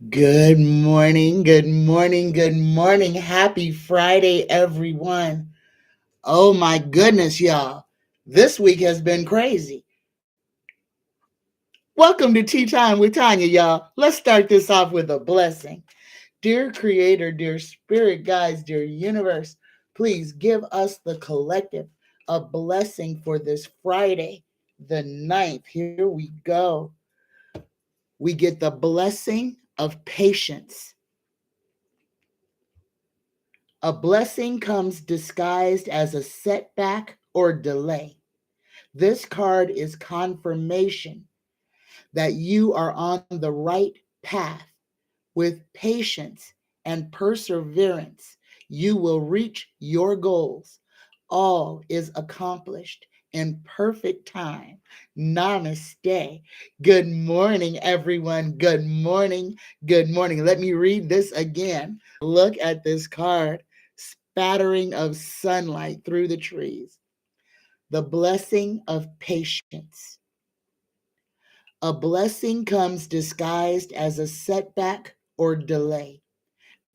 Good morning, good morning, good morning. Happy Friday, everyone. Oh my goodness, y'all. This week has been crazy. Welcome to Tea Time with Tanya, y'all. Let's start this off with a blessing. Dear Creator, dear Spirit Guides, dear Universe, please give us the collective a blessing for this Friday, the 9th. Here we go. We get the blessing of patience. A blessing comes disguised as a setback or delay. This card is confirmation that you are on the right path. With patience and perseverance, you will reach your goals. All is accomplished in perfect time. Namaste. Good morning, everyone. Good morning. Good morning. Let me read this again. Look at this card. Spattering of sunlight through the trees. The blessing of patience. A blessing comes disguised as a setback or delay.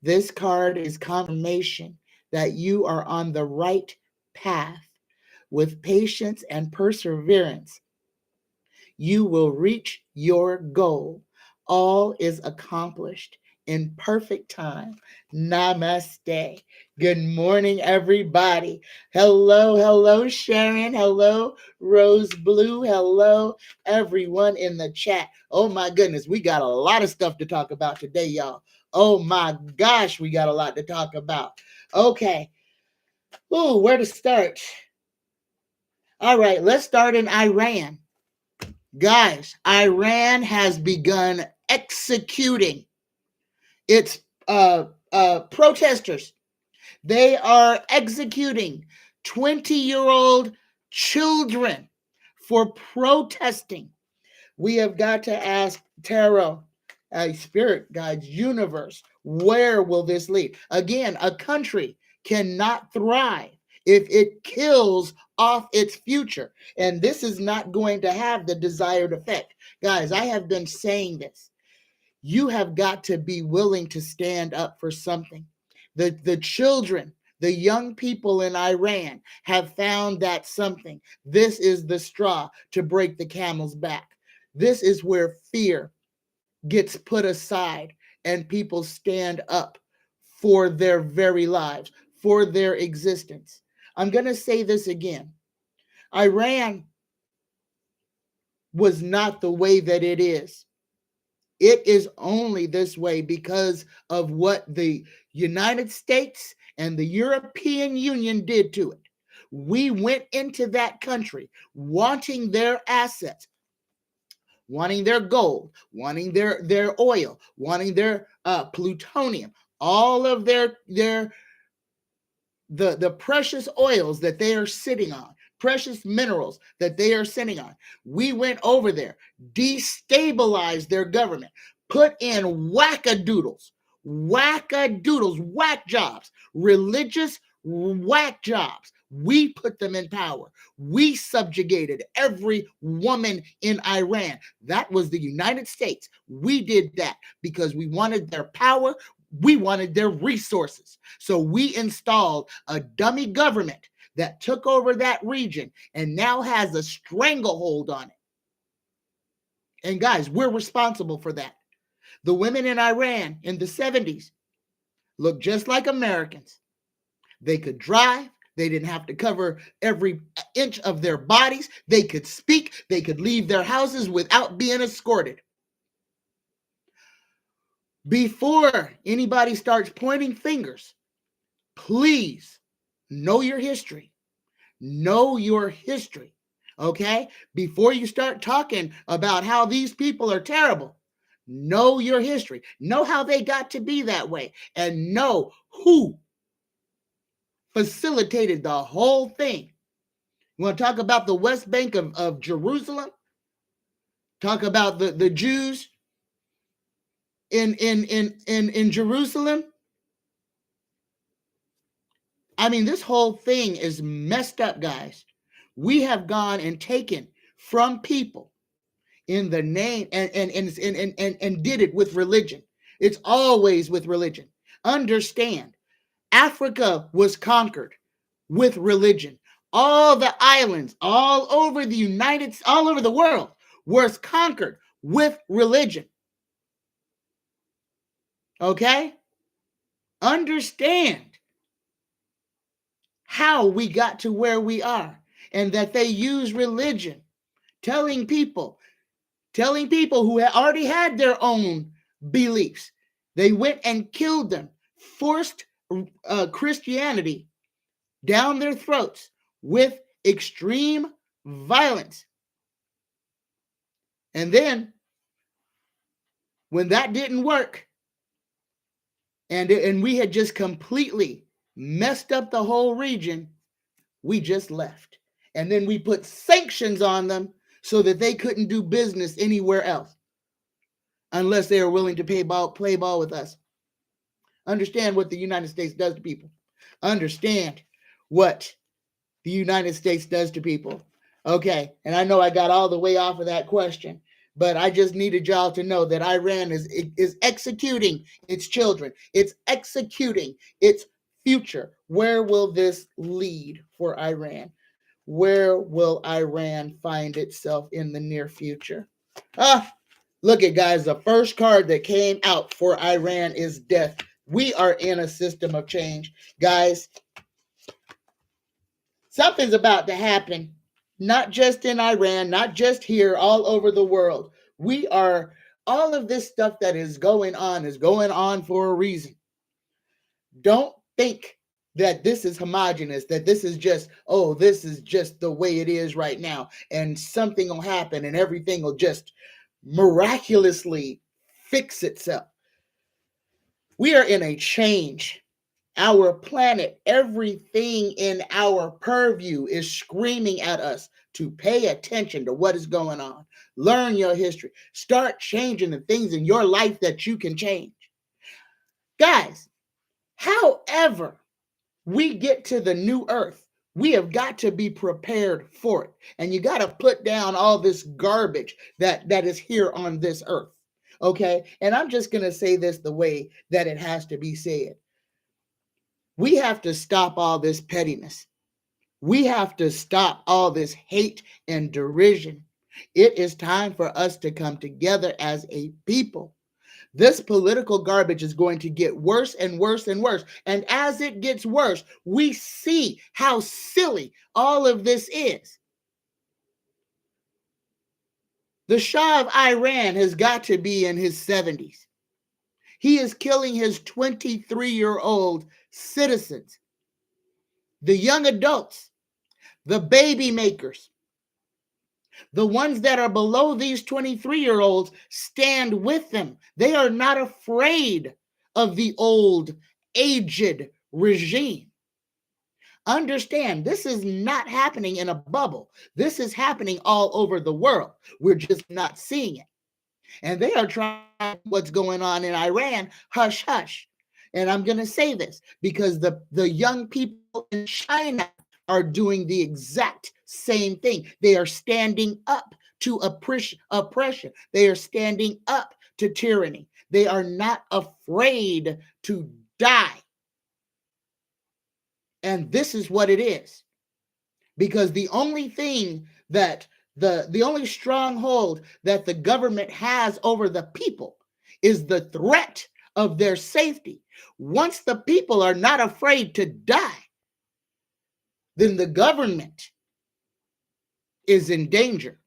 This card is confirmation that you are on the right path. With patience and perseverance, you will reach your goal. All is accomplished in perfect time. Namaste. Good morning, everybody. Hello, Sharon. Hello, Rose Blue. Hello, everyone in the chat. Oh, my goodness. We got a lot of stuff to talk about today, y'all. Oh, my gosh. We got a lot to talk about. Okay. Ooh, where to start? All right, let's start in Iran. Guys, Iran has begun executing its protesters. They are executing 20-year-old children for protesting. We have got to ask Tarot, Spirit Guides, Universe, where will this lead? Again, a country cannot thrive if it kills off its future. And this is not going to have the desired effect. Guys, I have been saying this. You have got to be willing to stand up for something. The children, the young people in Iran have found that something. This is the straw to break the camel's back. This is where fear gets put aside and people stand up for their very lives, for their existence. I'm going to say this again. Iran was not the way that it is. It is only this way because of what the United States and the European Union did to it. We went into that country wanting their assets, wanting their gold, wanting their oil, wanting their plutonium, all of the precious oils that they are sitting on, precious minerals that they are sitting on. We went over there, destabilized their government, put in whack-a-doodles, whack jobs, religious whack jobs. We put them in power. We subjugated every woman in Iran. That was the United States. We did that because we wanted their power. We wanted their resources. So we installed a dummy government that took over that region and now has a stranglehold on it. And guys, we're responsible for that. The women in Iran in the 70s looked just like Americans. They could drive. They didn't have to cover every inch of their bodies. They could speak. They could leave their houses without being escorted. Before anybody starts pointing fingers, please know your history. Know your history, okay? Before you start talking about how these people are terrible, know your history. Know how they got to be that way, and know who facilitated the whole thing. You want to talk about the West Bank of Jerusalem? Talk about the Jews in Jerusalem? I mean, this whole thing is messed up, guys. We have gone and taken from people in the name and did it with religion. It's always with religion. Understand, Africa was conquered with religion. All the islands, all over the world, was conquered with religion. Okay? Understand how we got to where we are, and that they use religion, telling people who already had their own beliefs. They went and killed them, forced Christianity down their throats with extreme violence. And then, when that didn't work, and we had just completely messed up the whole region, we just left. And then we put sanctions on them so that they couldn't do business anywhere else unless they are willing to play ball with us. Understand what the United States does to people. Understand what the United States does to people. Okay, and I know I got all the way off of that question, but I just needed y'all to know that Iran is executing its children. It's executing its future. Where will this lead for Iran? Where will Iran find itself in the near future? Look at, guys, the first card that came out for Iran is death. We are in a system of change. Guys, something's about to happen, not just in Iran, not just here, all over the world. All of this stuff that is going on for a reason. Don't think that this is homogenous, that this is just the way it is right now, and something will happen and everything will just miraculously fix itself. We are in a change. Our planet, everything in our purview is screaming at us to pay attention to what is going on. Learn your history. Start changing the things in your life that you can change. Guys, however we get to the new earth, we have got to be prepared for it. And you got to put down all this garbage that is here on this earth. Okay? And I'm just going to say this the way that it has to be said. We have to stop all this pettiness. We have to stop all this hate and derision. It is time for us to come together as a people. This political garbage is going to get worse and worse and worse. And as it gets worse, we see how silly all of this is. The Shah of Iran has got to be in his 70s. He is killing his 23-year-old citizens, the young adults, the baby makers. The ones that are below these 23-year-olds stand with them. They are not afraid of the old, aged regime. Understand, this is not happening in a bubble. This is happening all over the world. We're just not seeing it. And they are trying what's going on in Iran, hush, hush. And I'm going to say this because the young people in China are doing the exact same thing. They are standing up to oppression. They are standing up to tyranny. They are not afraid to die. And this is what it is. Because the only thing that the only stronghold that the government has over the people is the threat of their safety. Once the people are not afraid to die, then the government is in danger.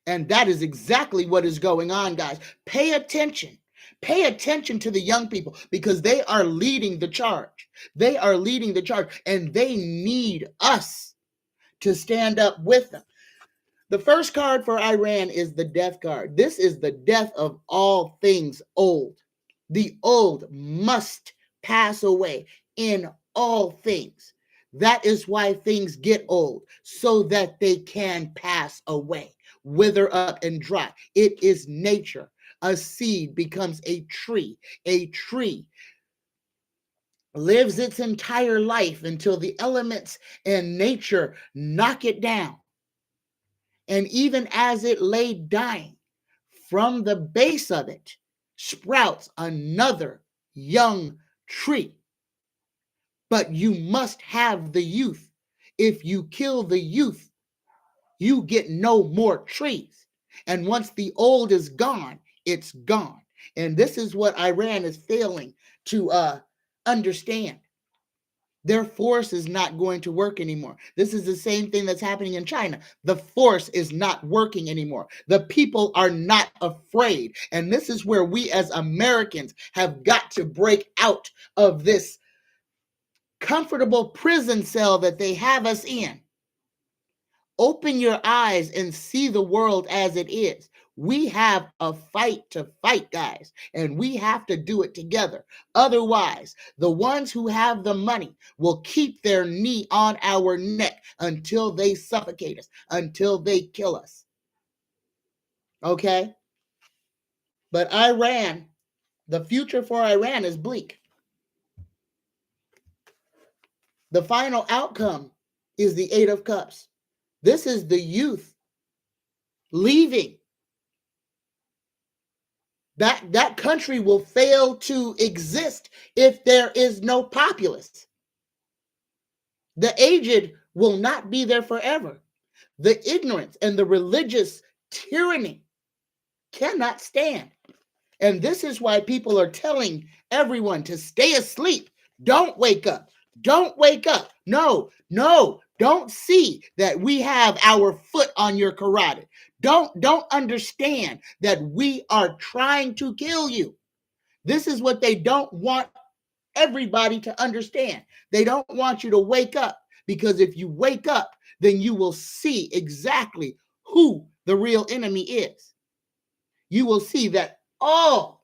And that is exactly what is going on, guys. Pay attention. Pay attention to the young people because they are leading the charge. They are leading the charge, and they need us to stand up with them. The first card for Iran is the death card. This is the death of all things old. The old must pass away in all things. That is why things get old, so that they can pass away, wither up and dry. It is nature. A seed becomes a tree. A tree lives its entire life until the elements and nature knock it down. And even as it lay dying, from the base of it sprouts another young tree. But you must have the youth. If you kill the youth, you get no more trees. And once the old is gone, it's gone. And this is what Iran is failing to understand. Their force is not going to work anymore. This is the same thing that's happening in China. The force is not working anymore. The people are not afraid. And this is where we as Americans have got to break out of this comfortable prison cell that they have us in. Open your eyes and see the world as it is. We have a fight to fight, guys, and we have to do it together. Otherwise, the ones who have the money will keep their knee on our neck until they suffocate us, until they kill us. Okay? But Iran, the future for Iran is bleak. The final outcome is the Eight of Cups. This is the youth leaving. That country will fail to exist if there is no populace. The aged will not be there forever. The ignorance and the religious tyranny cannot stand. And this is why people are telling everyone to stay asleep. Don't wake up. Don't wake up. No, don't see that we have our foot on your carotid. Don't understand that we are trying to kill you. This is what they don't want everybody to understand. They don't want you to wake up, because if you wake up, then you will see exactly who the real enemy is. You will see that all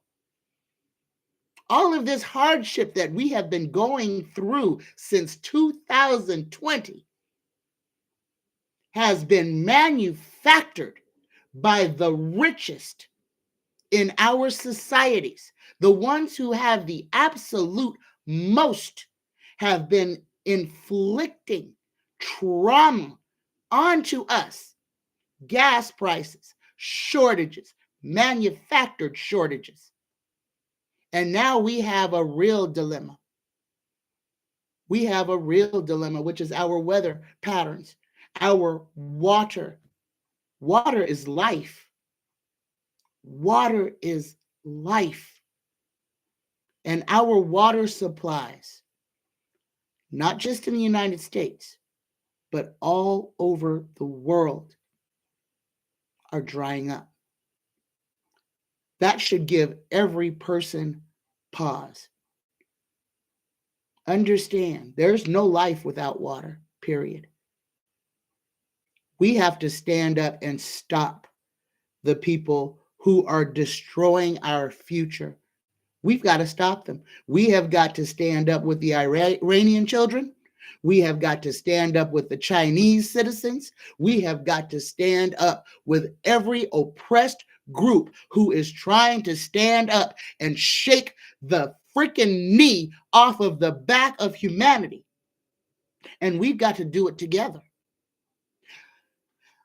of this hardship that we have been going through since 2020 has been manufactured by the richest in our societies. The ones who have the absolute most have been inflicting trauma onto us. Gas prices, shortages, manufactured shortages. And now we have a real dilemma. We have a real dilemma, which is our weather patterns, our water. Water is life. Water is life. And our water supplies, not just in the United States, but all over the world, are drying up. That should give every person pause. Understand, there's no life without water, period. We have to stand up and stop the people who are destroying our future. We've got to stop them. We have got to stand up with the Iranian children. We have got to stand up with the Chinese citizens. We have got to stand up with every oppressed group who is trying to stand up and shake the freaking knee off of the back of humanity. And we've got to do it together.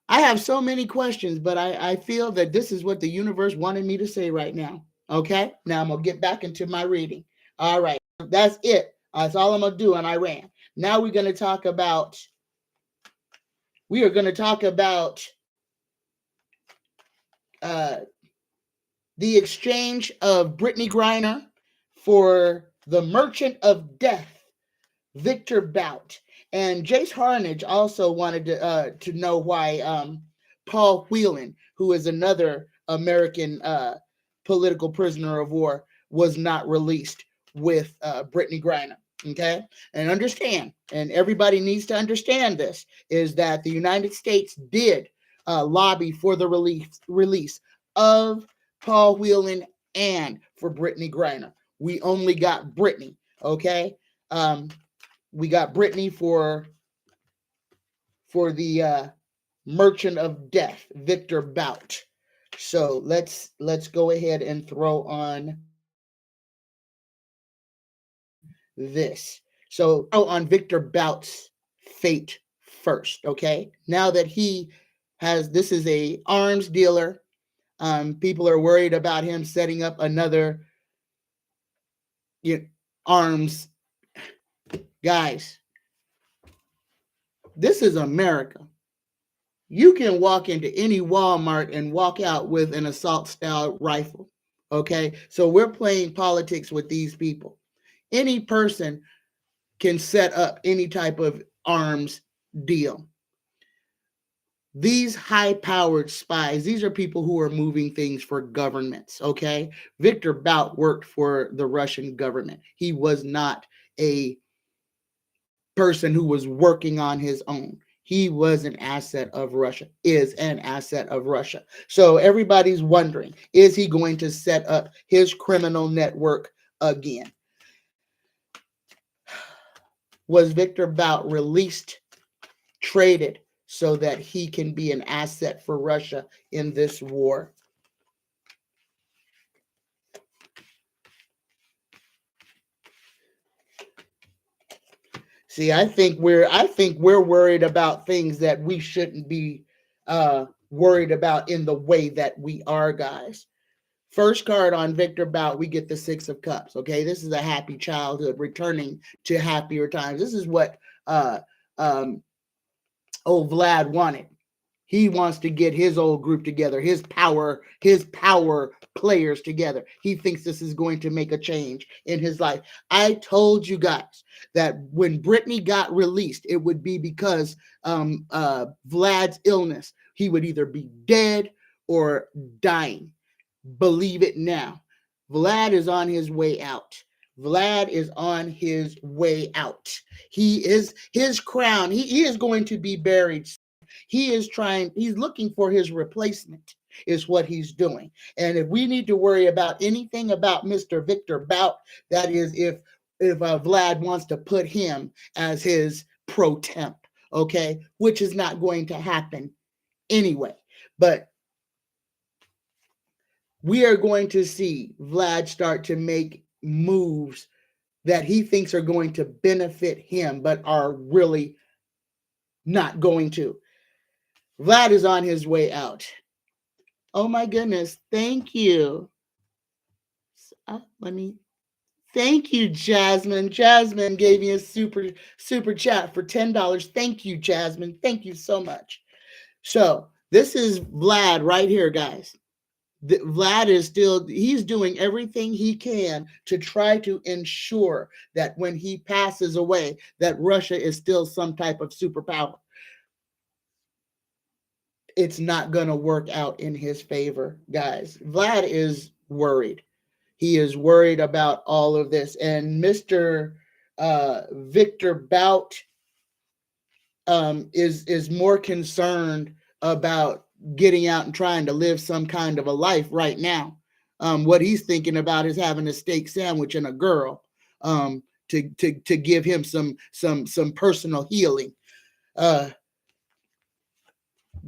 I have so many questions, but I feel that this is what the universe wanted me to say right now. Okay, now I'm going to get back into my reading. All right, that's it. That's all I'm going to do on Iran. Now we are going to talk about the exchange of Brittany Griner for the Merchant of Death, Victor Bout. And Jace Harnage also wanted to know why Paul Whelan, who is another American political prisoner of war, was not released with Brittany Griner. Okay, and understand, and everybody needs to understand this, is that the United States did lobby for the release of Paul Whelan and for Brittany Griner. We only got Brittany. Okay, we got Brittany for the Merchant of Death, Victor Bout. So let's go ahead and throw on this. So on Victor Bout's fate first, okay? Now that he has, this is a arms dealer. People are worried about him setting up another arms. Guys, this is America. You can walk into any Walmart and walk out with an assault style rifle. Okay, so we're playing politics with these people. Any person can set up any type of arms deal. These high-powered spies, these are people who are moving things for governments, okay? Victor Bout worked for the Russian government. He was not a person who was working on his own. He was an asset of Russia, is an asset of Russia. So everybody's wondering, is he going to set up his criminal network again? Was Victor Bout released, traded, so that he can be an asset for Russia in this war? See, I think we're worried about things that we shouldn't be worried about in the way that we are, guys. First card on Victor Bout, we get the Six of Cups. Okay, this is a happy childhood returning to happier times. This is what Vlad wanted. He wants to get his old group together, his power players together. He thinks this is going to make a change in his life. I told you guys that when Brittany got released, it would be because Vlad's illness. He would either be dead or dying. Believe it now. Vlad is on his way out. Vlad is on his way out. He is his crown. He is going to be buried. He's looking for his replacement, is what he's doing. And if we need to worry about anything about Mr. Victor Bout, that is if Vlad wants to put him as his pro temp, okay, which is not going to happen anyway. But we are going to see Vlad start to make moves that he thinks are going to benefit him, but are really not going to. Vlad is on his way out. Oh my goodness. Thank you. Thank you, Jasmine. Jasmine gave me a super chat for $10. Thank you, Jasmine. Thank you so much. So this is Vlad right here, guys. Vlad is he's doing everything he can to try to ensure that when he passes away, that Russia is still some type of superpower. It's not going to work out in his favor, guys. Vlad is worried. He is worried about all of this. And Mr. Victor Bout is more concerned about getting out and trying to live some kind of a life right now. What he's thinking about is having a steak sandwich and a girl to give him some personal healing.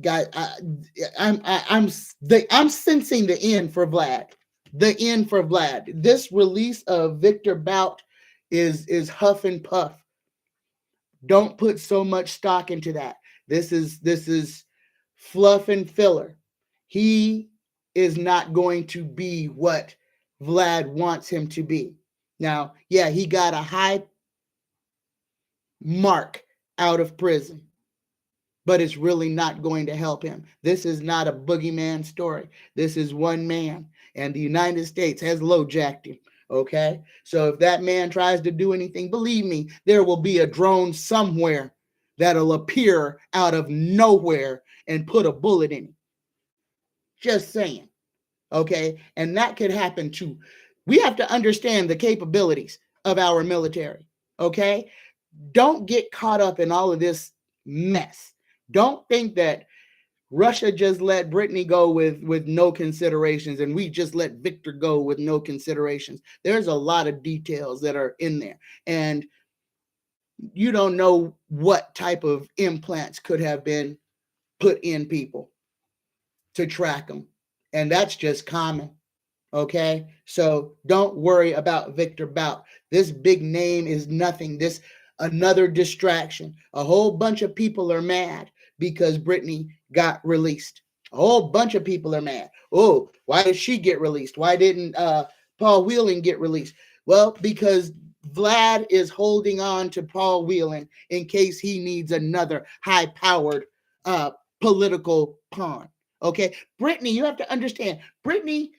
Guy, I'm sensing the end for Vlad. The end for Vlad. This release of Victor Bout is huff and puff. Don't put so much stock into that. This is fluff and filler. He is not going to be what Vlad wants him to be. Now, yeah, he got a high mark out of prison, but it's really not going to help him. This is not a boogeyman story. This is one man, and the United States has low-jacked him, okay? So if that man tries to do anything, believe me, there will be a drone somewhere that'll appear out of nowhere and put a bullet in him. Just saying, okay? And that could happen too. We have to understand the capabilities of our military, okay? Don't get caught up in all of this mess. Don't think that Russia just let Brittany go with no considerations and we just let Victor go with no considerations. There's a lot of details that are in there. And you don't know what type of implants could have been put in people to track them. And that's just common. Okay? So don't worry about Victor Bout. This big name is nothing. This another distraction. A whole bunch of people are mad because Brittany got released. A whole bunch of people are mad. Oh, why did she get released? Why didn't Paul Whelan get released? Well, because Vlad is holding on to Paul Whelan in case he needs another high-powered political pawn. Okay, Brittany, you have to understand, Brittany,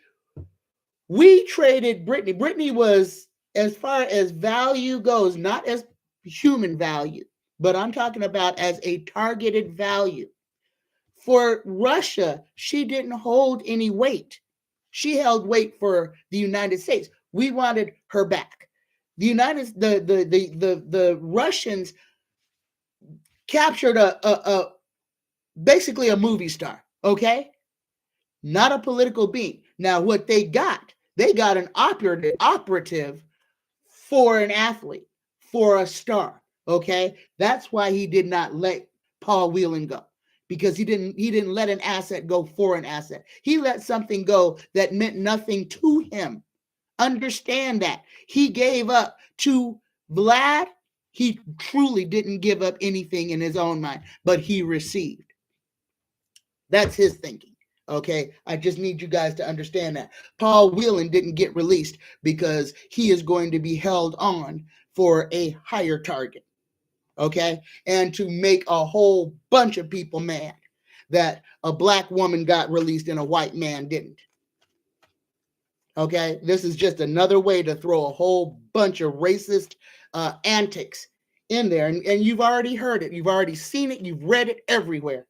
we traded Brittany. Brittany was, as far as value goes, not as human value, but I'm talking about as a targeted value. For Russia, she didn't hold any weight. She held weight for the United States. We wanted her back. The Russians captured basically a movie star, okay? Not a political being. Now, what they got an operative for an athlete, for a star, okay? That's why he did not let Paul Whelan go, because he didn't let an asset go for an asset. He let something go that meant nothing to him. Understand that. He gave up to Vlad. He truly didn't give up anything in his own mind, but he received. That's his thinking. Okay, I just need you guys to understand that. Paul Whelan didn't get released because he is going to be held on for a higher target. Okay, and to make a whole bunch of people mad that a black woman got released and a white man didn't. Okay, this is just another way to throw a whole bunch of racist antics in there. And you've already heard it. You've already seen it. You've read it everywhere.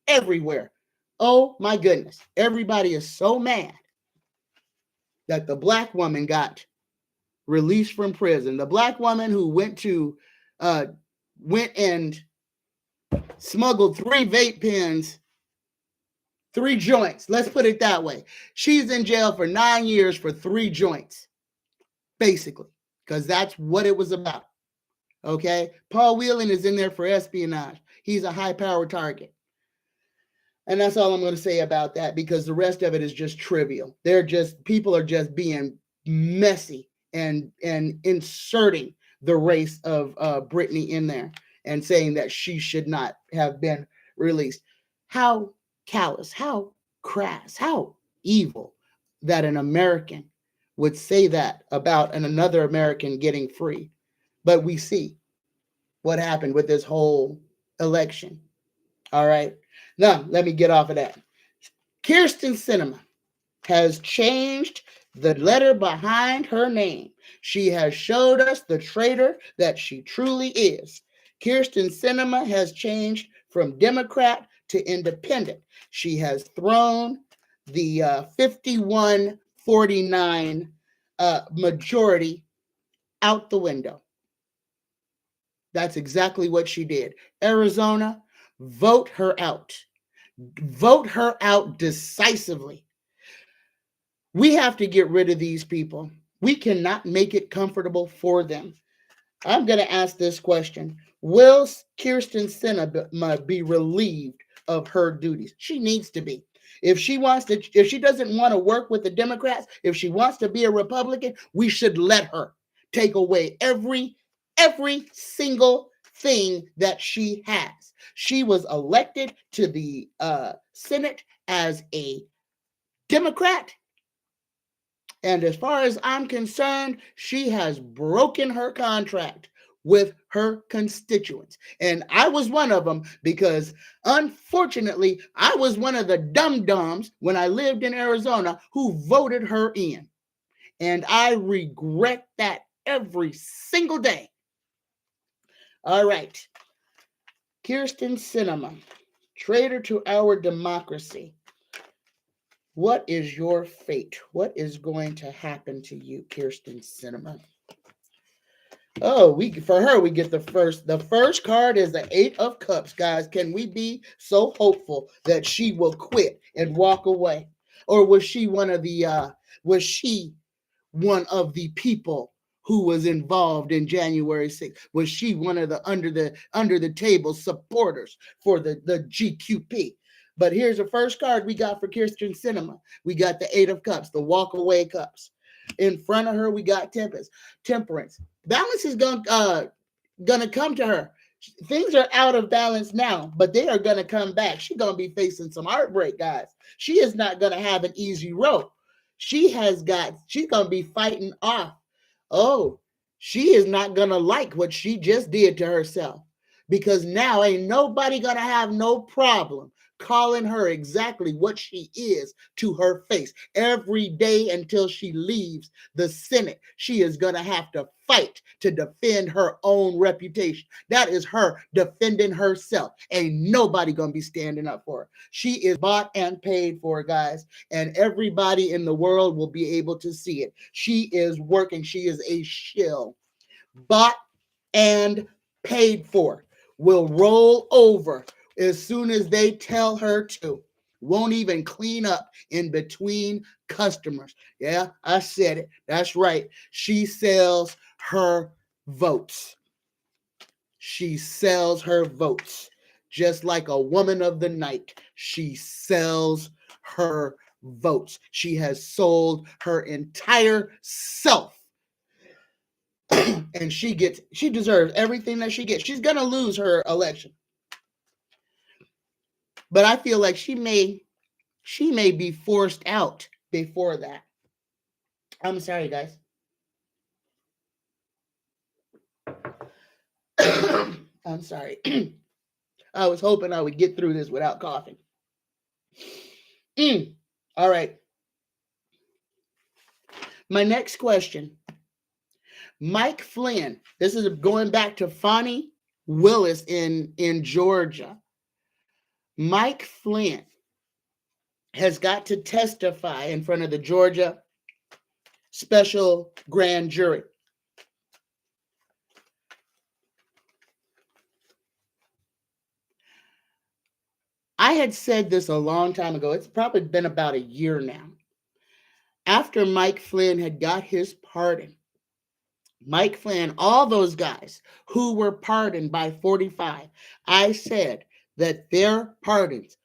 Everywhere. Oh my goodness. Everybody is so mad that the black woman got released from prison. The black woman who went and smuggled 3 vape pens, 3 joints. Let's put it that way. She's in jail for 9 years for 3 joints, basically, because that's what it was about. Okay? Paul Whelan is in there for espionage. He's a high-powered target. And that's all I'm going to say about that, because the rest of it is just trivial. People are just being messy and inserting the race of Brittany in there and saying that she should not have been released. How callous, how crass, how evil that an American would say that about another American getting free. But we see what happened with this whole election. All right. Now, let me get off of that. Kirsten Sinema has changed the letter behind her name. She has showed us the traitor that she truly is. Kirsten Sinema has changed from Democrat to independent. She has thrown the 51-49 majority out the window. That's exactly what she did. Arizona, vote her out. Vote her out decisively. We have to get rid of these people. We cannot make it comfortable for them. I'm going to ask this question. Will Kirsten Sinema be relieved of her duties? She needs to be. If she doesn't want to work with the Democrats, if she wants to be a Republican, we should let her take away every single thing that she has. She was elected to the Senate as a Democrat. And as far as I'm concerned, she has broken her contract with her constituents. And I was one of them, because unfortunately, I was one of the dum-dums when I lived in Arizona who voted her in. And I regret that every single day. All right. Kirsten Sinema, traitor to our democracy. What is your fate? What is going to happen to you, Kirsten Sinema? Oh, for her, we get the first card is the 8 of Cups, guys. Can we be so hopeful that she will quit and walk away? Or was she one of the people who was involved in January 6th? Was she one of the under the table supporters for the GQP? But here's the first card we got for Kirsten Sinema. We got the 8 of Cups, the walk away cups. In front of her, we got temperance. Balance is gonna come to her. Things are out of balance now, but they are going to come back. She's going to be facing some heartbreak, guys. She is not going to have an easy road. She's going to be fighting off. Oh, she is not going to like what she just did to herself, because now ain't nobody going to have no problem calling her exactly what she is to her face. Every day until she leaves the Senate, she is going to have to fight to defend her own reputation. That is her defending herself. Ain't nobody going to be standing up for her. She is bought and paid for, guys, and everybody in the world will be able to see it. She is working. She is a shill. Bought and paid for. Will roll over as soon as they tell her to. Won't even clean up in between customers. Yeah, I said it. That's right. She sells her votes. She sells her votes. Just like a woman of the night, she sells her votes. She has sold her entire self. And she deserves everything that she gets. She's going to lose her election. But I feel like she may be forced out before that. I'm sorry, guys. I'm sorry. I was hoping I would get through this without coughing. All right. My next question. Mike Flynn. This is going back to Fani Willis in Georgia. Mike Flynn has got to testify in front of the Georgia special grand jury. I had said this a long time ago. It's probably been about a year now. After Mike Flynn had got his pardon, Mike Flynn, all those guys who were pardoned by 45, I said that their pardons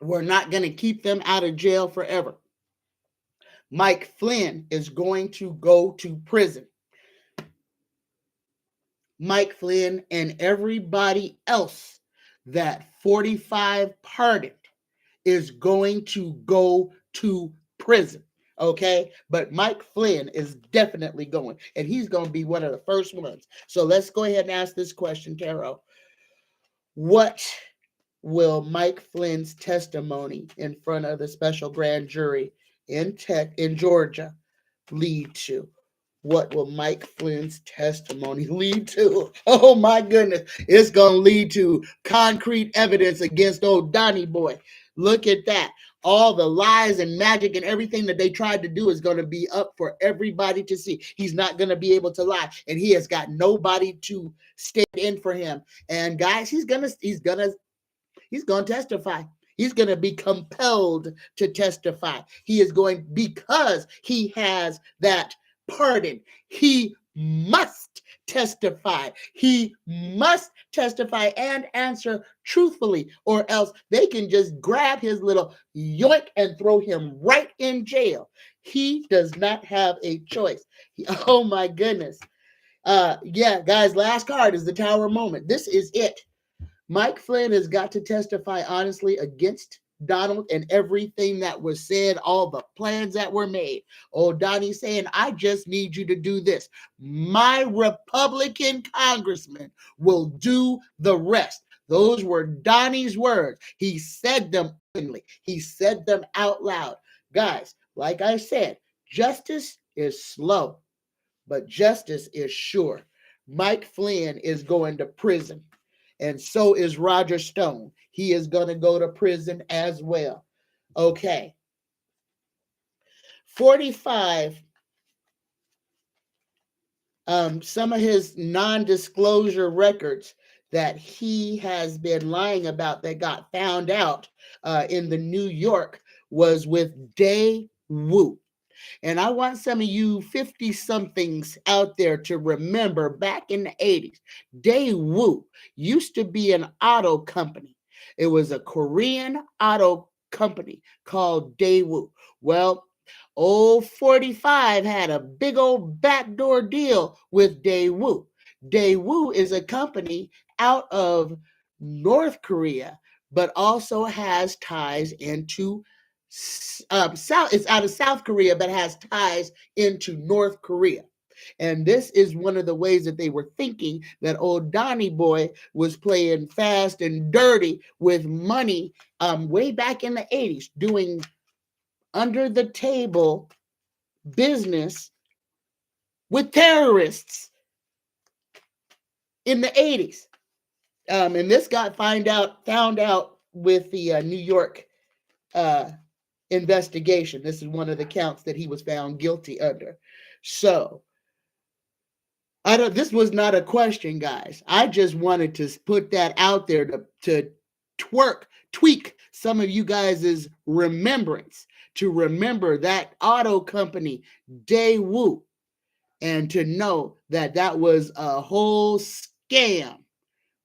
were not going to keep them out of jail forever. Mike Flynn is going to go to prison. Mike Flynn and everybody else that 45 pardoned is going to go to prison. Okay, but Mike Flynn is definitely going, and he's going to be one of the first ones. So let's go ahead and ask this question, Taro. What will Mike Flynn's testimony in front of the special grand jury in Georgia lead to? What will Mike Flynn's testimony lead to? Oh my goodness, it's going to lead to concrete evidence against old Donnie Boy. Look at that. All the lies and magic and everything that they tried to do is going to be up for everybody to see. He's not going to be able to lie, and he has got nobody to stand in for him. And guys, he's going to testify. He's going to be compelled to testify. He is going, because he has that pardon, he must testify. He must testify and answer truthfully, or else they can just grab his little yoink and throw him right in jail. He does not have a choice. Oh my goodness. Yeah, guys, last card is the Tower moment. This is it. Mike Flynn has got to testify honestly against Donald and everything that was said, all the plans that were made. Oh, Donnie saying, I just need you to do this. My Republican congressman will do the rest. Those were Donnie's words. He said them openly. He said them out loud. Guys, like I said, justice is slow, but justice is sure. Mike Flynn is going to prison. And so is Roger Stone. He is going to go to prison as well. Okay. 45. Some of his non-disclosure records that he has been lying about that got found out in the New York was with Daewoo. And I want some of you 50-somethings out there to remember back in the 80s, Daewoo used to be an auto company. It was a Korean auto company called Daewoo. Well, old 45 had a big old backdoor deal with Daewoo. Daewoo is a company out of North Korea, but also has ties into South. It's out of South Korea, but has ties into North Korea. And this is one of the ways that they were thinking that old Donnie Boy was playing fast and dirty with money way back in the 80s, doing under the table business with terrorists in the 80s. And this got found out with the New York investigation. This is one of the counts that he was found guilty under. So this was not a question, guys. I just wanted to put that out there to tweak some of you guys' remembrance, to remember that auto company, Daewoo, and to know that that was a whole scam,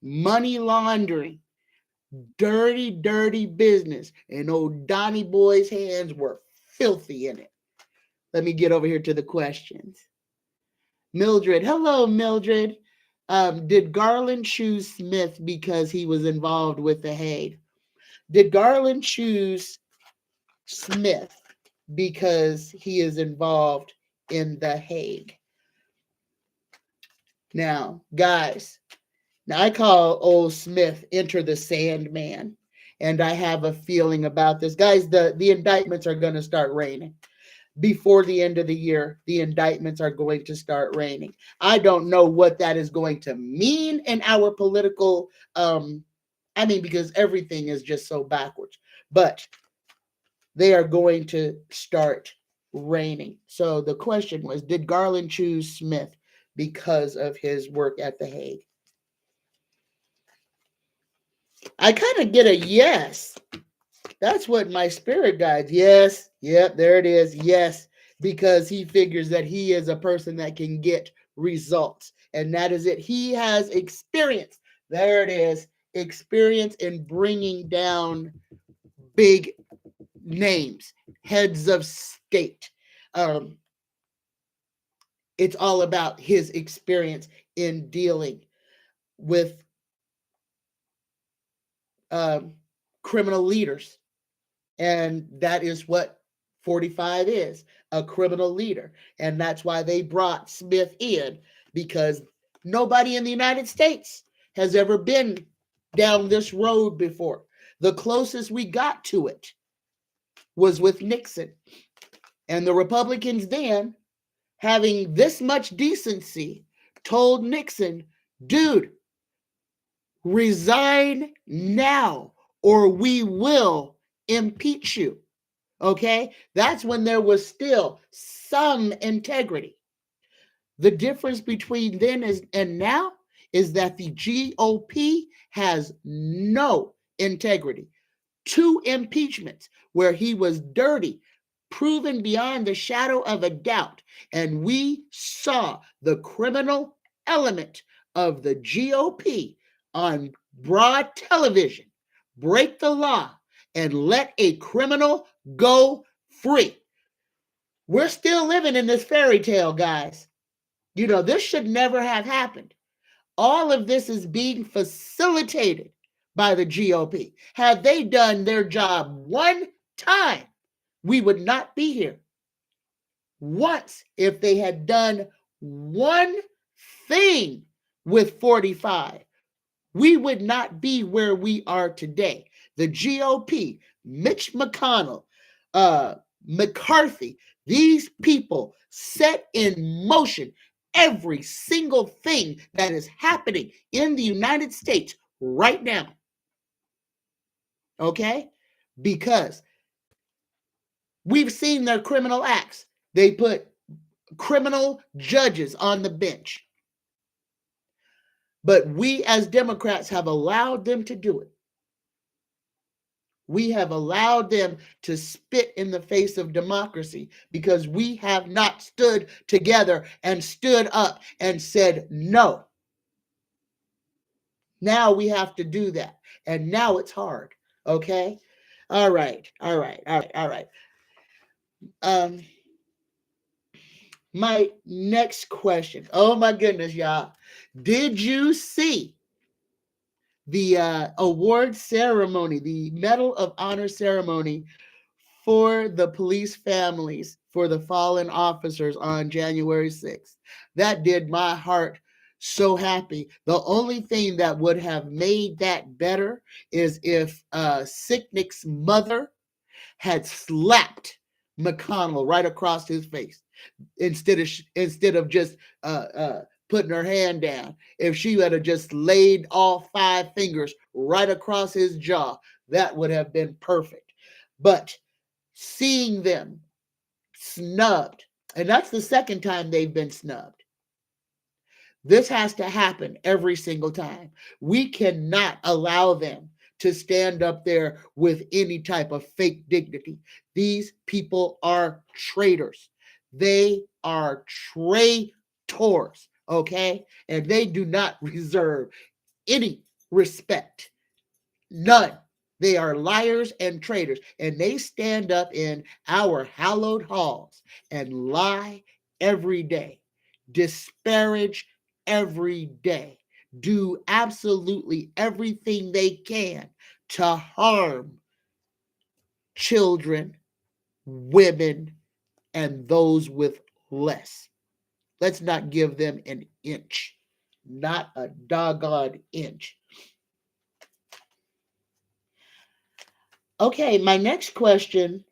money laundering, dirty, dirty business, and old Donnie Boy's hands were filthy in it. Let me get over here to the questions. Mildred, hello, Mildred. Did Garland choose Smith because he was involved with the Hague? Did Garland choose Smith because he is involved in the Hague? Now, guys, I call old Smith Enter the Sandman, and I have a feeling about this. Guys, the indictments are going to start raining. Before the end of the year, the indictments are going to start raining. I don't know what that is going to mean in our political, because everything is just so backwards. But they are going to start raining. So the question was, did Garland choose Smith because of his work at the Hague? I kind of get a yes. That's what my spirit guides. Yes. Yep. There it is. Yes. Because he figures that he is a person that can get results. And that is it. He has experience. There it is. Experience in bringing down big names, heads of state. It's all about his experience in dealing with criminal leaders. And that is what 45 is, a criminal leader. And that's why they brought Smith in, because nobody in the United States has ever been down this road before. The closest we got to it was with Nixon. And the Republicans then, having this much decency, told Nixon, dude, resign now or we will impeach you. Okay? That's when there was still some integrity. The difference between then and now is that the GOP has no integrity. 2 impeachments where he was dirty, proven beyond the shadow of a doubt. And we saw the criminal element of the GOP on broad television break the law and let a criminal go free. We're still living in this fairy tale, guys. This should never have happened. All of this is being facilitated by the GOP. Had they done their job one time, we would not be here. Once, if they had done one thing with 45, we would not be where we are today. The GOP, Mitch McConnell, McCarthy, these people set in motion every single thing that is happening in the United States right now. Okay? Because we've seen their criminal acts. They put criminal judges on the bench. But we as Democrats have allowed them to do it. We have allowed them to spit in the face of democracy because we have not stood together and stood up and said no. Now we have to do that. And now it's hard. Okay? All right. My next question. Oh my goodness, y'all. Did you see the award ceremony, the Medal of Honor ceremony for the police families for the fallen officers on January 6th? That did my heart so happy. The only thing that would have made that better is if Sicknick's mother had slapped McConnell right across his face instead of just putting her hand down. If she had just laid all 5 fingers right across his jaw, that would have been perfect. But seeing them snubbed, and that's the second time they've been snubbed. This has to happen every single time. We cannot allow them to stand up there with any type of fake dignity. These people are traitors. They are traitors, okay? And they do not reserve any respect. None. They are liars and traitors, and they stand up in our hallowed halls and lie every day, disparage every day, do absolutely everything they can to harm children, women, and those with less. Let's not give them an inch, not a doggone inch. Okay, my next question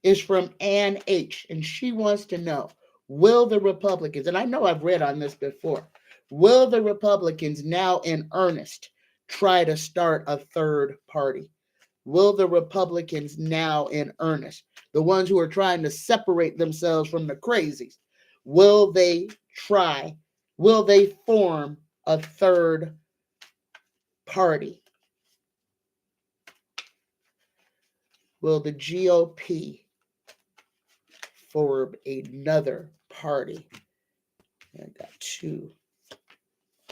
is from Ann H., and she wants to know, will the Republicans, and I know I've read on this before, will the Republicans now in earnest try to start a third party? Will the Republicans now in earnest, the ones who are trying to separate themselves from the crazies, will they form a third party? Will the GOP form another party? I got 2.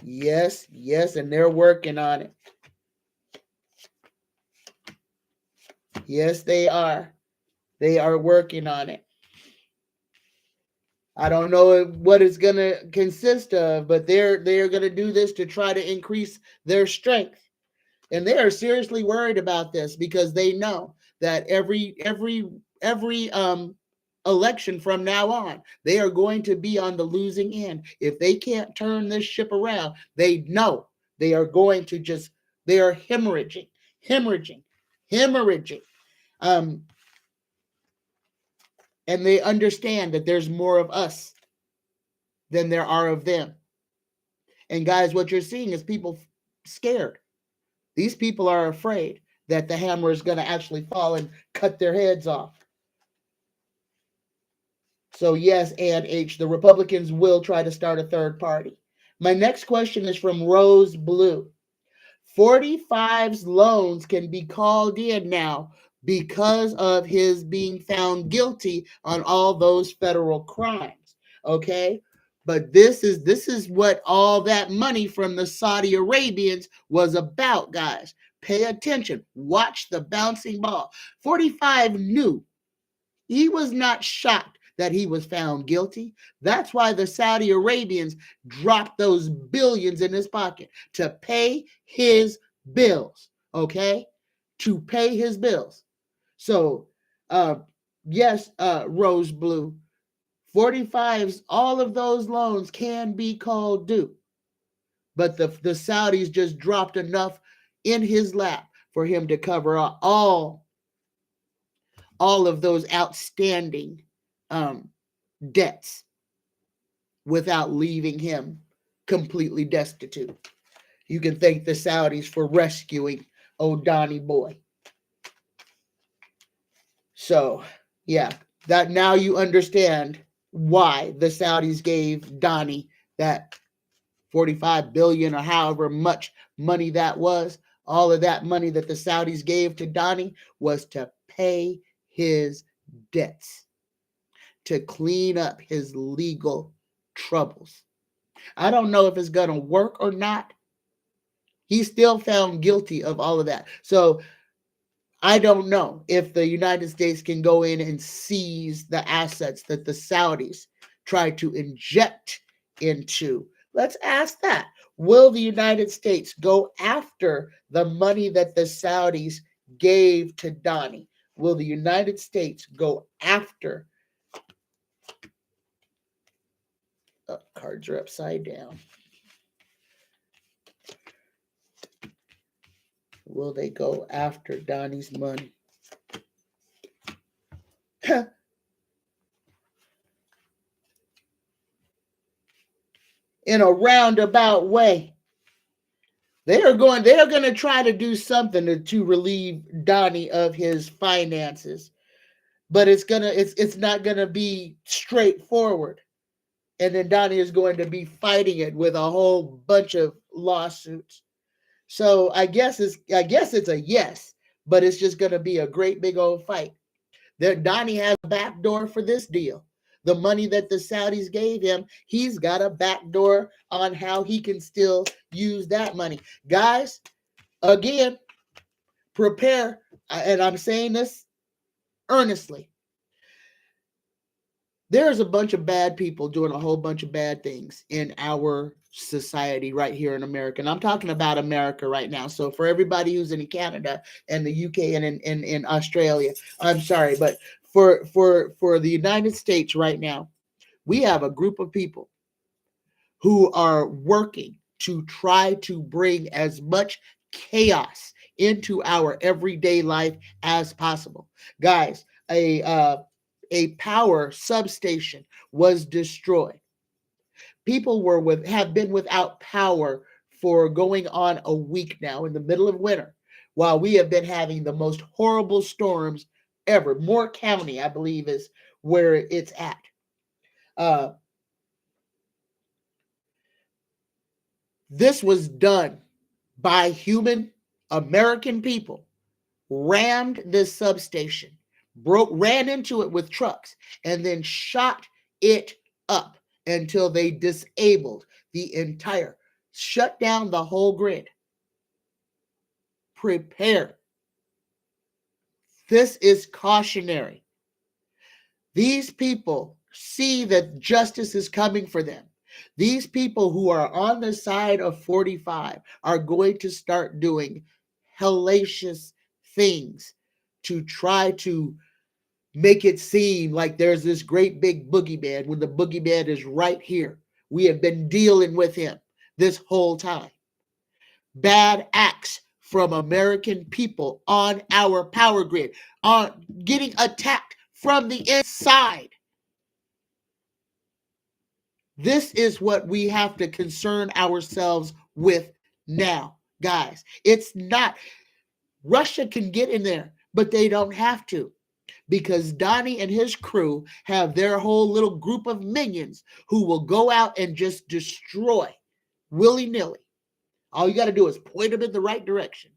Yes, and they're working on it. Yes, they are. They are working on it. I don't know what it's going to consist of, but they're going to do this to try to increase their strength. And they are seriously worried about this because they know that every election from now on, they are going to be on the losing end. If they can't turn this ship around, they know they are going to they are hemorrhaging. And they understand that there's more of us than there are of them. And guys, what you're seeing is people scared. These people are afraid that the hammer is going to actually fall and cut their heads off. So yes, Ann H., the Republicans will try to start a third party. My next question is from Rose Blue. 45's loans can be called in now because of his being found guilty on all those federal crimes. Okay? But this is what all that money from the Saudi Arabians was about, guys. Pay attention. Watch the bouncing ball. 45 knew. He was not shocked that he was found guilty. That's why the Saudi Arabians dropped those billions in his pocket to pay his bills, okay? To pay his bills. So, yes, Rose Blue, 45's, all of those loans can be called due. But the Saudis just dropped enough in his lap for him to cover all of those outstanding debts without leaving him completely destitute. You can thank the Saudis for rescuing old Donnie boy. So, yeah, that now you understand why the Saudis gave Donnie that 45 billion or however much money that was. All of that money that the Saudis gave to Donnie was to pay his debts, to clean up his legal troubles. I don't know if it's going to work or not. He's still found guilty of all of that. So I don't know if the United States can go in and seize the assets that the Saudis try to inject into? Let's ask that. Will the United States go after the money that the Saudis gave to Donnie? Will the United States go after? Cards are upside down. Will they go after Donnie's money? In a roundabout way. They are going to try to do something to relieve Donnie of his finances. But it's not gonna be straightforward. And then Donnie is going to be fighting it with a whole bunch of lawsuits. So I guess it's a yes, but it's just gonna be a great big old fight. Donnie has a back door for this deal. The money that the Saudis gave him, he's got a back door on how he can still use that money. Guys, again, prepare. And I'm saying this earnestly. There's a bunch of bad people doing a whole bunch of bad things in our society right here in America. And I'm talking about America right now. So for everybody who's in Canada and the UK and in Australia, I'm sorry, but for the United States right now, we have a group of people who are working to try to bring as much chaos into our everyday life as possible. Guys, a power substation was destroyed. People have been without power for going on a week now in the middle of winter, while we have been having the most horrible storms ever. Moore County, I believe, is where it's at. This was done by human American people, rammed this substation, ran into it with trucks, and then shot it up until they disabled the entire, shut down the whole grid. Prepare. This is cautionary. These people see that justice is coming for them. These people who are on the side of 45 are going to start doing hellacious things to try to make it seem like there's this great big boogeyman when the boogeyman is right here. We have been dealing with him this whole time. Bad acts from American people on our power grid, on getting attacked from the inside. This is what we have to concern ourselves with now, guys. It's not, Russia can get in there, but they don't have to, because Donnie and his crew have their whole little group of minions who will go out and just destroy willy-nilly. All you got to do is point them in the right direction.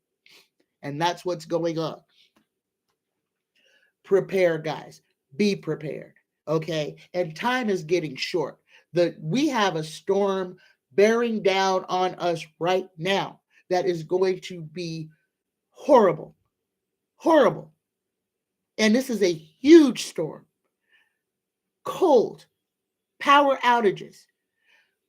And that's what's going on. Prepare, guys. Be prepared. Okay? And time is getting short. We have a storm bearing down on us right now that is going to be horrible. Horrible. And this is a huge storm. Cold. Power outages.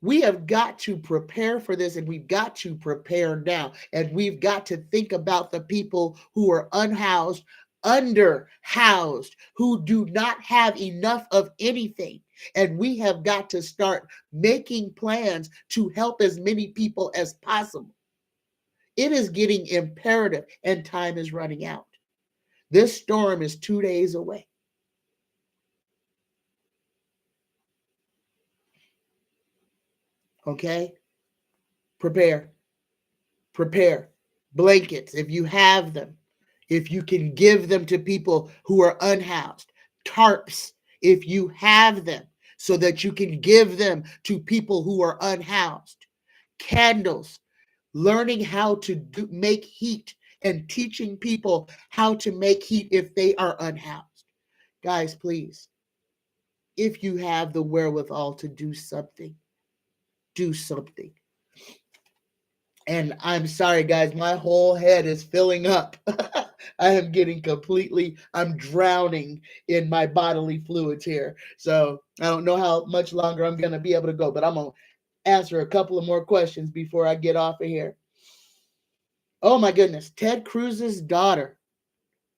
We have got to prepare for this, and we've got to prepare now. And we've got to think about the people who are unhoused, underhoused, who do not have enough of anything. And we have got to start making plans to help as many people as possible. It is getting imperative, and time is running out. This storm is 2 days away. Okay? Prepare. Prepare. Blankets, if you have them. If you can give them to people who are unhoused. Tarps, if you have them, so that you can give them to people who are unhoused. Candles, learning how to make heat and teaching people how to make heat if they are unhoused. Guys, please, if you have the wherewithal to do something, do something. And I'm sorry, guys, my whole head is filling up. I am I'm drowning in my bodily fluids here. So I don't know how much longer I'm going to be able to go, but I'm going to answer a couple of more questions before I get off of here. Oh my goodness. Ted Cruz's daughter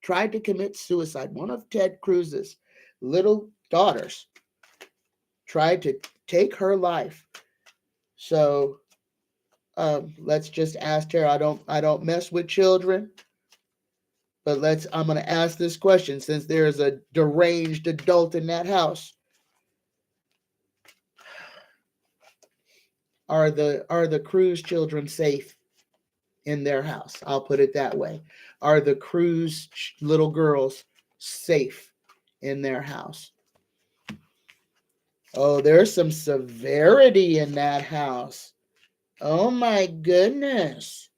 tried to commit suicide. One of Ted Cruz's little daughters tried to take her life. So let's just ask her. I don't mess with children, but I'm going to ask this question since there is a deranged adult in that house. Are the Cruz children safe in their house? I'll put it that way. Are the Cruz little girls safe in their house? Oh, there's some severity in that house. Oh my goodness.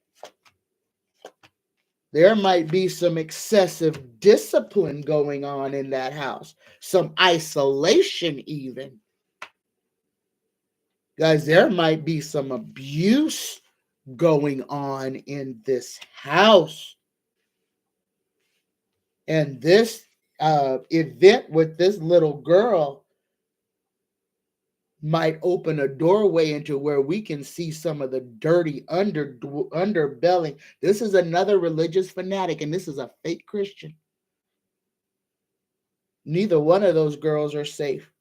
There might be some excessive discipline going on in that house. Some isolation even. Guys, there might be some abuse going on in this house. And this event with this little girl might open a doorway into where we can see some of the dirty underbelly. This is another religious fanatic, and this is a fake Christian. Neither one of those girls are safe.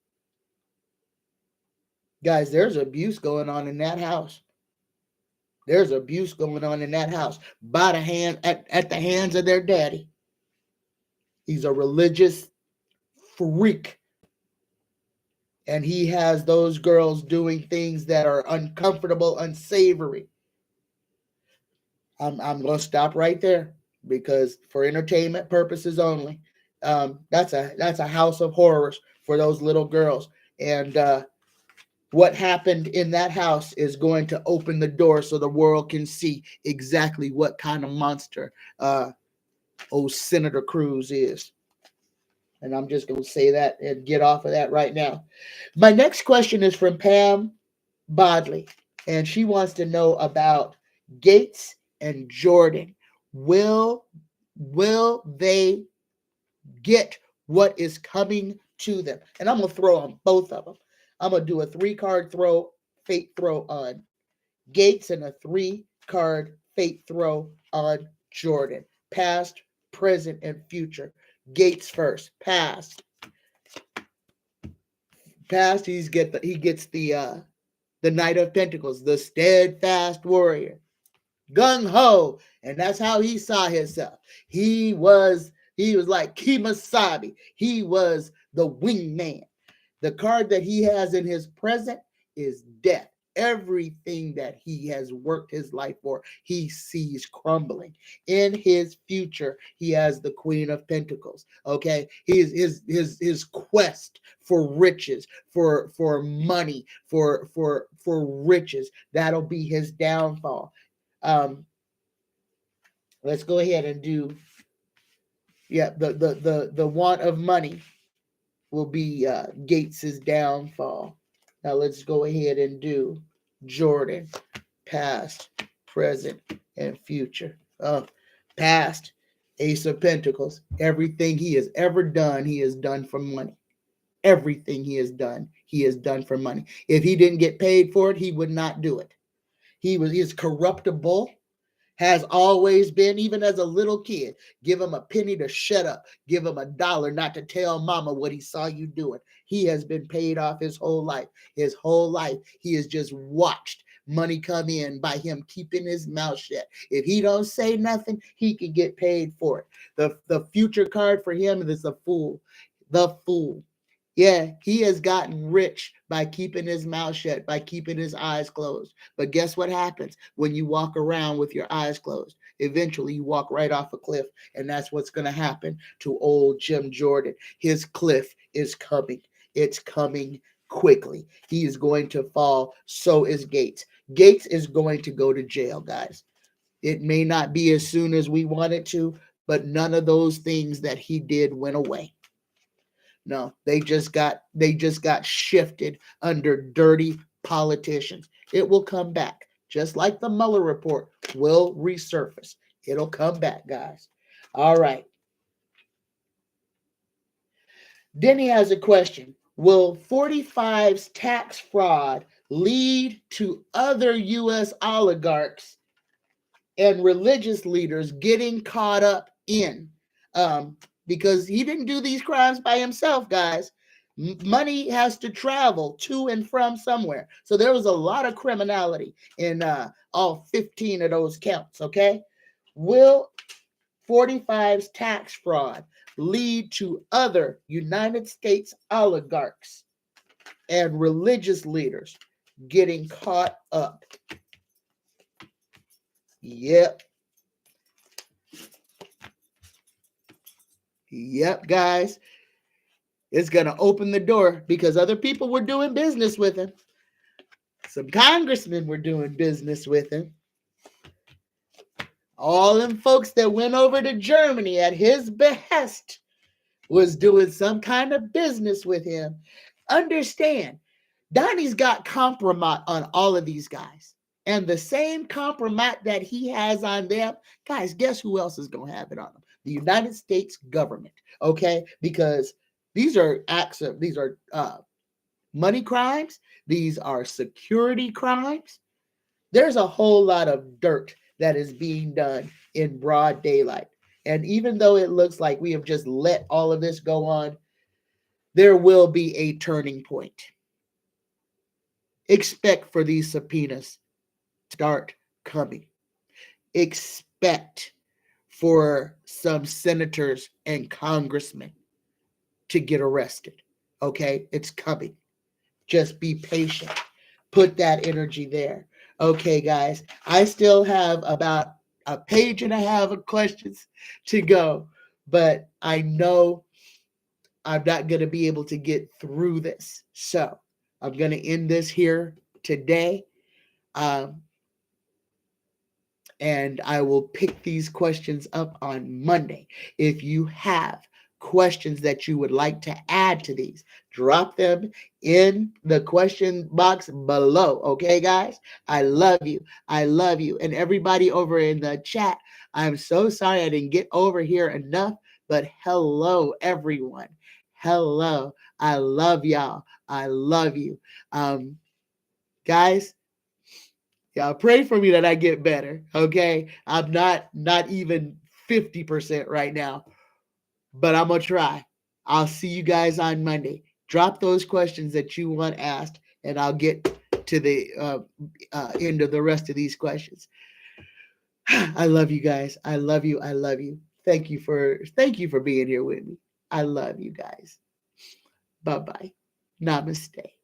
Guys, there's abuse going on in that house. There's abuse going on in that house by the hand at the hands of their daddy. He's a religious freak. And he has those girls doing things that are uncomfortable, unsavory. I'm going to stop right there because for entertainment purposes only, that's a house of horrors for those little girls. And what happened in that house is going to open the door so the world can see exactly what kind of monster old Senator Cruz is. And I'm just going to say that and get off of that right now. My next question is from Pam Bodley, and she wants to know about Gates and Jordan. Will they get what is coming to them? And I'm going to throw on both of them. I'm going to do a 3-card fate throw on Gates and a 3-card fate throw on Jordan. Past, present, and future. Gates first. Past, he gets the Knight of Pentacles, the steadfast warrior, gung ho, and that's how he saw himself. He was like Kemosabe. He was the wingman. The card that he has in his present is death. Everything that he has worked his life for, he sees crumbling. In his future, he has the Queen of Pentacles. Okay, his quest for riches, for money, for riches. That'll be his downfall. Let's go ahead and do. Yeah, the want of money will be Gates's downfall. Now let's go ahead and do Jordan, past, present, and future. Past, Ace of Pentacles. Everything he has ever done, he has done for money. Everything he has done for money. If he didn't get paid for it, he would not do it. He is corruptible. Has always been, even as a little kid. Give him a penny to shut up. Give him $1 not to tell mama what he saw you doing. He has been paid off his whole life. His whole life, he has just watched money come in by him keeping his mouth shut. If he don't say nothing, he can get paid for it. The future card for him is the Fool. The Fool. Yeah, he has gotten rich by keeping his mouth shut, by keeping his eyes closed. But guess what happens when you walk around with your eyes closed? Eventually, you walk right off a cliff, and that's what's going to happen to old Jim Jordan. His cliff is coming. It's coming quickly. He is going to fall. So is Gates. Gates is going to go to jail, guys. It may not be as soon as we want it to, but none of those things that he did went away. No, they just got shifted under dirty politicians. It will come back. just like the Mueller report, will resurface. It'll come back, guys. All right. Denny has a question. Will 45's tax fraud lead to other U.S. oligarchs and religious leaders getting caught up in? Because he didn't do these crimes by himself, guys. Money has to travel to and from somewhere. So there was a lot of criminality in all 15 of those counts, okay? Will 45's tax fraud lead to other United States oligarchs and religious leaders getting caught up? Yep. Yep, guys. It's going to open the door because other people were doing business with him. Some congressmen were doing business with him. All them folks that went over to Germany at his behest was doing some kind of business with him. Understand, Donnie's got compromise on all of these guys. And the same compromise that he has on them, guys, guess who else is going to have it on them? The United States government, okay? Because these are acts of, these are money crimes. These are security crimes. There's a whole lot of dirt that is being done in broad daylight. And even though it looks like we have just let all of this go on, there will be a turning point. Expect for these subpoenas to start coming. Expect for some senators and congressmen to get arrested. Okay, it's coming. Just be patient. Put that energy there. Okay, guys, I still have about a page and a half of questions to go, but I know I'm not going to be able to get through this. So I'm going to end this here today. And I will pick these questions up on Monday. If you have questions that you would like to add to these, drop them in the question box below. Okay, guys? I love you. I love you. And everybody over in the chat, I'm so sorry I didn't get over here enough, but hello, everyone. Hello. I love y'all. I love you. Guys, y'all pray for me that I get better, okay? I'm not even 50% right now, but I'm going to try. I'll see you guys on Monday. Drop those questions that you want asked, and I'll get to the end of the rest of these questions. I love you guys. I love you. I love you. Thank you for being here with me. I love you guys. Bye-bye. Namaste.